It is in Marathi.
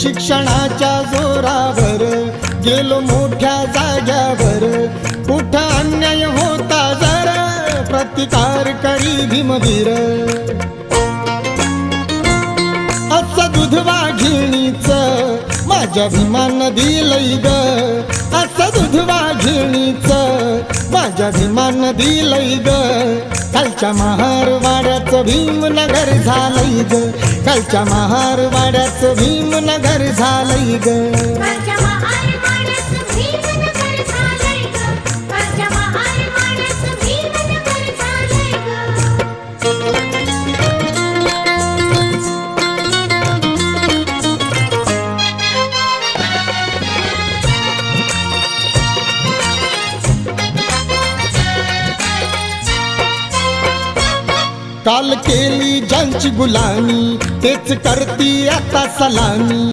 शिक्षणाच्या जोरावर गेलो मोठ्या जाग्यावर, कुठं अन्याय होता जरा प्रतिकार करी भीमवीर. असं दूध वाघिणीचं माझ्या भीमानं दिलंय ग, असं दूध वाघिणीचं माझ्या भीमानं दिलंय ग. कालच्या महारवाड्याचं भीमनगर झालंय ग, कालच्या महारवाड्याचं भीमनगर झालंय ग. कालच्या महारवाड्याचं भीमनगर झालंय ग, कालच्या महारवाड्याचं भीमनगर झालंय ग. काल केली ज्यांची गुलामी तेच करती आता सलामी.